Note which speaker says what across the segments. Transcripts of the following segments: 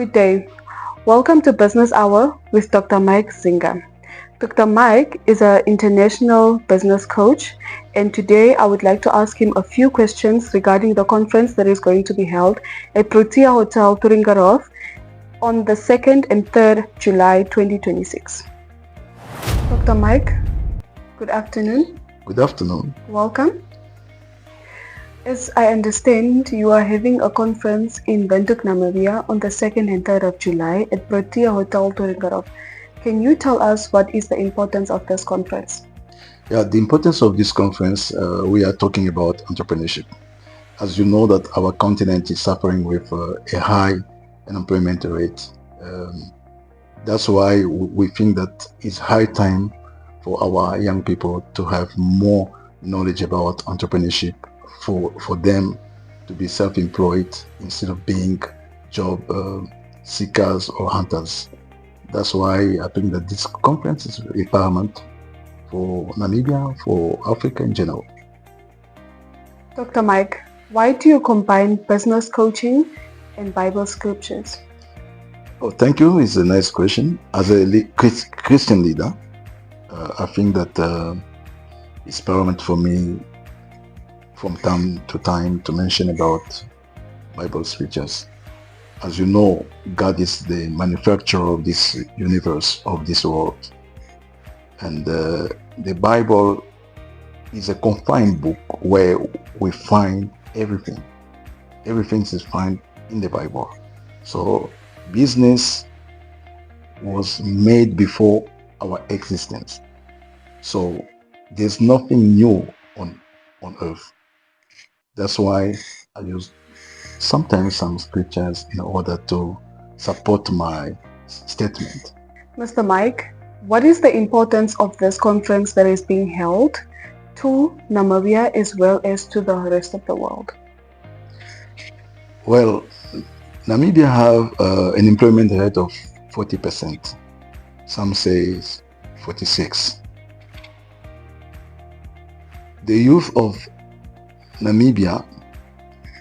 Speaker 1: Good day. Welcome to Business Hour with Dr. Mike Zinga. Dr. Mike is an international business coach, and today I would like to ask him a few questions regarding the conference that is going to be held at Protea Hotel, Turingarov on the 2nd and 3rd July 2026. Dr. Mike, good afternoon.
Speaker 2: Good afternoon.
Speaker 1: Welcome. As I understand, you are having a conference in Windhoek, Namibia on the 2nd and 3rd of July at Protea Hotel Turingarov. Can you tell us what is the importance of this conference?
Speaker 2: Yeah, the importance of this conference, we are talking about entrepreneurship. As you know that our continent is suffering with a high unemployment rate. That's why we think that it's high time for our young people to have more knowledge about entrepreneurship, for them to be self-employed instead of being job seekers or hunters. That's why I think that this conference is very paramount for Namibia, for Africa in general.
Speaker 1: Dr. Mike, why do you combine business coaching and Bible scriptures?
Speaker 2: Oh, thank you. It's a nice question. As a Christian leader, I think that it's paramount for me from time to time to mention about Bible scriptures. As you know, God is the manufacturer of this universe, of this world. And the Bible is a confined book where we find everything. Everything is found in the Bible. So business was made before our existence. So there's nothing new on earth. That's why I use sometimes some scriptures in order to support my statement.
Speaker 1: Mr. Mike, what is the importance of this conference that is being held to Namibia as well as to the rest of the world?
Speaker 2: Well, Namibia have an employment rate of 40%. Some say 46. The youth of Namibia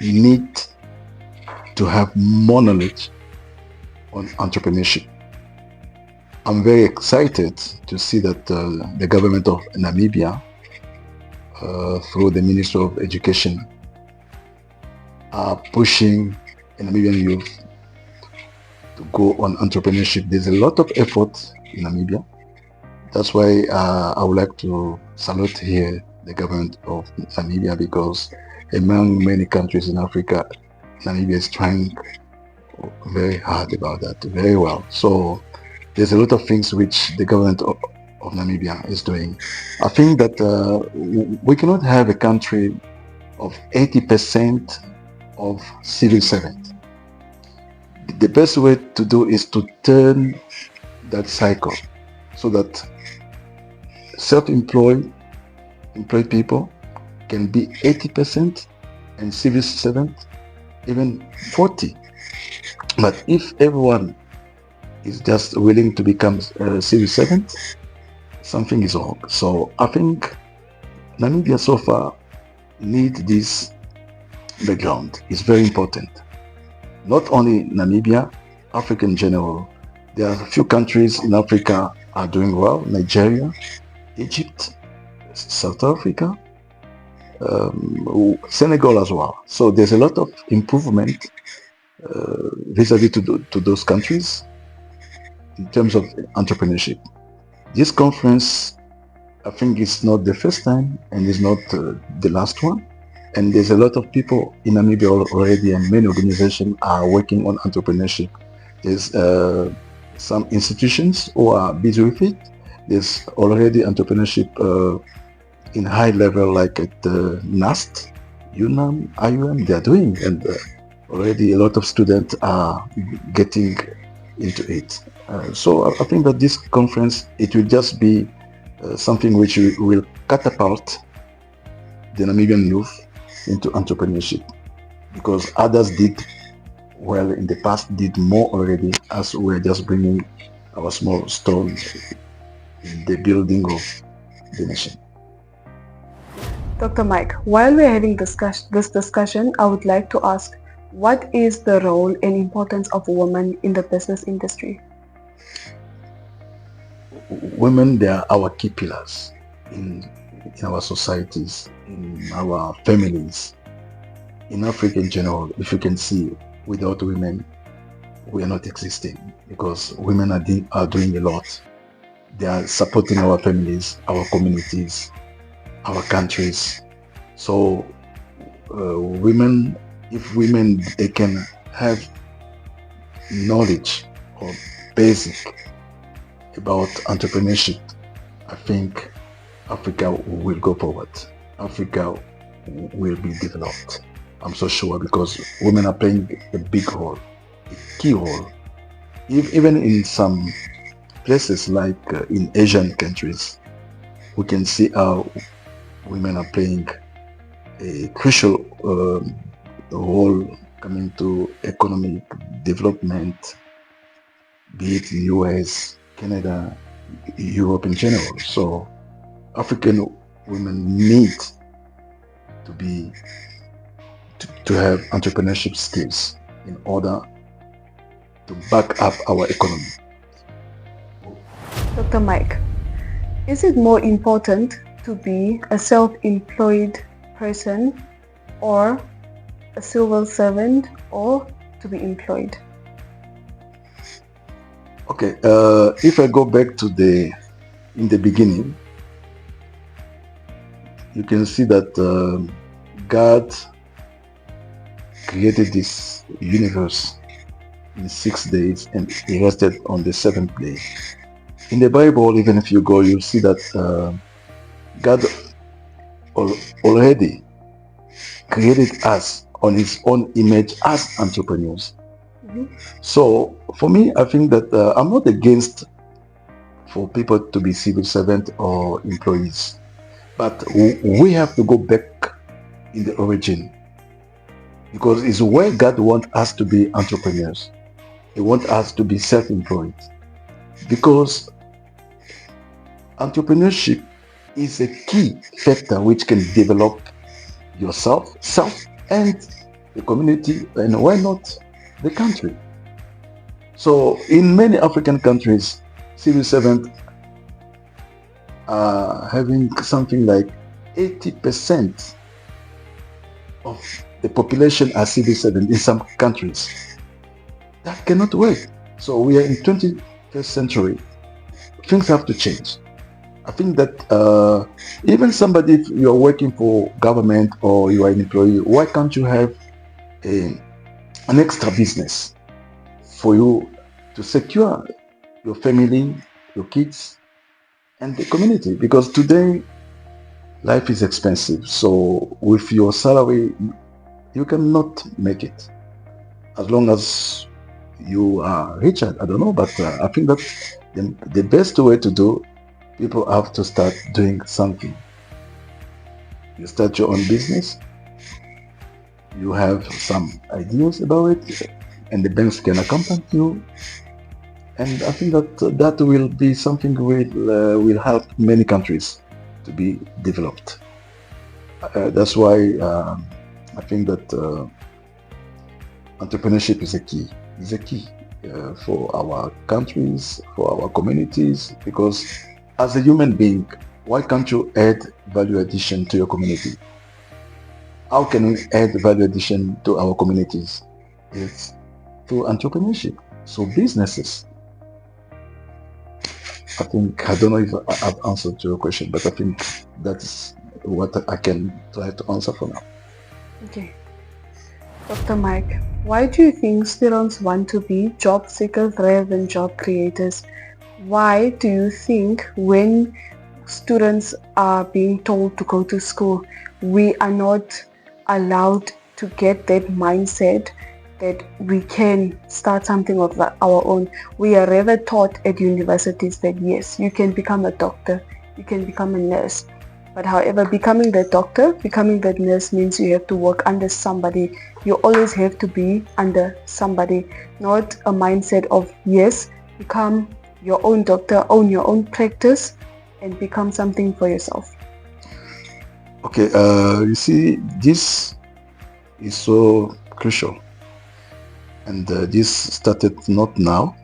Speaker 2: need to have more knowledge on entrepreneurship. I'm very excited to see that the government of Namibia, through the Ministry of Education, are pushing Namibian youth to go on entrepreneurship. There's a lot of effort in Namibia. That's why I would like to salute here the government of Namibia, because among many countries in Africa, Namibia is trying very hard about that, very well. So there's a lot of things which the government of Namibia is doing. I think that we cannot have a country of 80% of civil servants. The best way to do is to turn that cycle so that self-employed people can be 80% and civil servant even 40. But if everyone is just willing to become a civil servant, something is wrong. So I think Namibia so far need this background. It's very important. Not only Namibia, Africa in general. There are a few countries in Africa are doing well. Nigeria, Egypt, South Africa, Senegal as well. So there's a lot of improvement vis-a-vis to those countries in terms of entrepreneurship. This conference, I think, is not the first time and is not the last one. And there's a lot of people in Namibia already, and many organizations are working on entrepreneurship. There's some institutions who are busy with it. There's already entrepreneurship in high level, like at NAST, UNAM, IUM, they are doing, and already a lot of students are getting into it. So I think that this conference, it will just be something which will catapult the Namibian youth into entrepreneurship, because others did well in the past, did more already, as we're just bringing our small stone in the building of the nation.
Speaker 1: Dr. Mike, while we're having this discussion, I would like to ask, what is the role and importance of women in the business industry?
Speaker 2: Women, they are our key pillars in our societies, in our families, in Africa in general. If you can see, without women, we are not existing, because women are doing a lot. They are supporting our families, our communities, our countries. So women, if women, they can have knowledge or basic about entrepreneurship, I think Africa will go forward. Africa will be developed. I'm so sure, because women are playing a big role, a key role. Even in some places like in Asian countries, we can see how women are playing a crucial role coming to economic development, be it in US, Canada, Europe in general. So African women need to have entrepreneurship skills in order to back up our economy.
Speaker 1: Dr. Mike, is it more important to be a self-employed person or a civil servant, or to be employed?
Speaker 2: Okay, if I go back to in the beginning, you can see that God created this universe in 6 days and he rested on the 7th day. In the Bible, even if you go, you'll see that God already created us on his own image as entrepreneurs. So for me, I think that I'm not against for people to be civil servant or employees, but we have to go back in the origin, because it's where God wants us to be entrepreneurs. He wants us to be self-employed, because entrepreneurship is a key factor which can develop yourself, and the community, and why not the country. So in many African countries, civil servants are having something like 80% of the population are civil servants in some countries. That cannot work. So we are in 21st century. Things have to change. I think that even somebody, if you are working for government or you are an employee, why can't you have an extra business for you to secure your family, your kids, and the community? Because today life is expensive. So with your salary, you cannot make it. As long as you are rich, I don't know, but I think that the best way to do, people have to start doing something. You start your own business, you have some ideas about it, and the banks can accompany you. And I think that will be something will help many countries to be developed. That's why I think that entrepreneurship is a key. It's a key for our countries, for our communities, because as a human being, why can't you add value addition to your community? How can we add value addition to our communities? It's through entrepreneurship. So businesses. I don't know if I've answered your question, but I think that's what I can try to answer for now.
Speaker 1: Okay. Dr. Mike, why do you think students want to be job seekers rather than job creators? Why do you think when students are being told to go to school, we are not allowed to get that mindset that we can start something of our own? We are rather taught at universities that yes, you can become a doctor, you can become a nurse. But however, becoming that doctor, becoming that nurse means you have to work under somebody. You always have to be under somebody, not a mindset of yes, become your own doctor, own your own practice, and become something for yourself.
Speaker 2: Okay, you see, this is so crucial, And this started not now,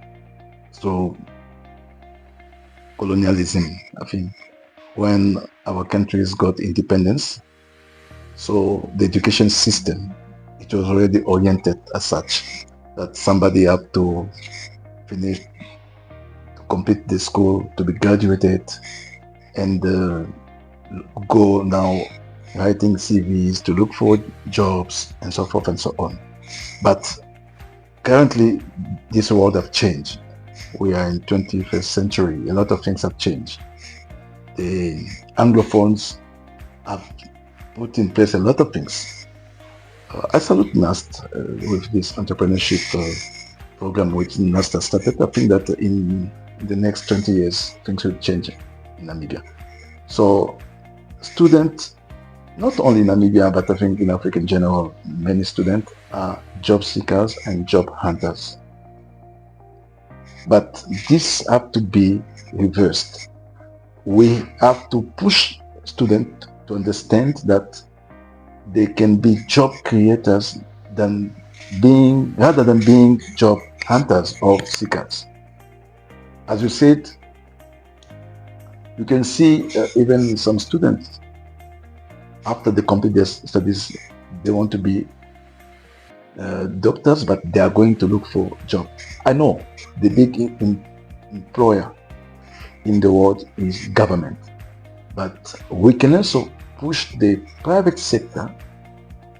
Speaker 2: so colonialism, I think, when our countries got independence. So the education system, it was already oriented as such that somebody had to finish, to complete the school, to be graduated, and go now writing CVs to look for jobs and so forth and so on. But currently, this world have changed. We are in 21st century. A lot of things have changed. The Anglophones have put in place a lot of things. I salute NAST with this entrepreneurship program which NAST has started. I think that in the next 20 years, things will change in Namibia. So students, not only in Namibia, but I think in Africa in general, many students are job seekers and job hunters. But this have to be reversed. We have to push students to understand that they can be job creators rather than being job hunters or seekers. As you said, you can see even some students, after they complete their studies, they want to be doctors, but they are going to look for a job. I know the big employer in the world is government, but we can also push the private sector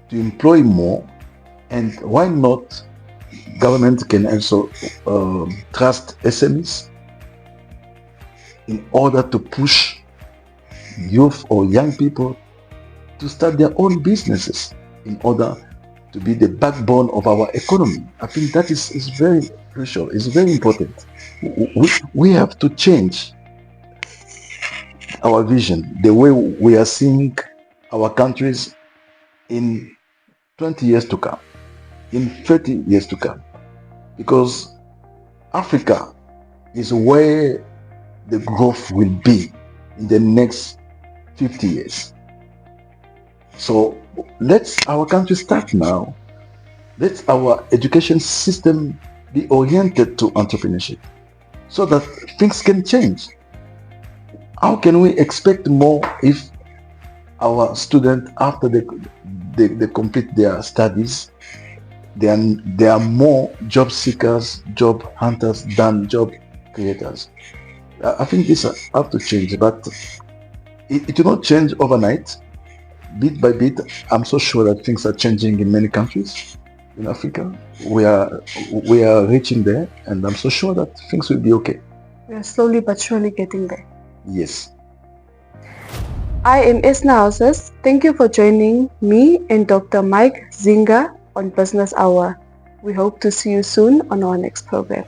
Speaker 2: to employ more, and why not government can also trust SMEs in order to push youth or young people to start their own businesses in order to be the backbone of our economy. I think that is very crucial, it's very important. We have to change our vision, the way we are seeing our countries in 20 years to come, in 30 years to come, because Africa is where the growth will be in the next 50 years. So let's our country start now. Let our education system be oriented to entrepreneurship so that things can change. How can we expect more if our students, after they complete their studies, they are more job seekers, job hunters than job creators? I think this have to change, but it will not change overnight. Bit by bit, I'm so sure that things are changing in many countries in Africa. We are reaching there, and I'm so sure that things will be okay.
Speaker 1: We are slowly but surely getting there.
Speaker 2: Yes.
Speaker 1: I am Esna Houses. Thank you for joining me and Dr. Mike Zinga on Business Hour. We hope to see you soon on our next program.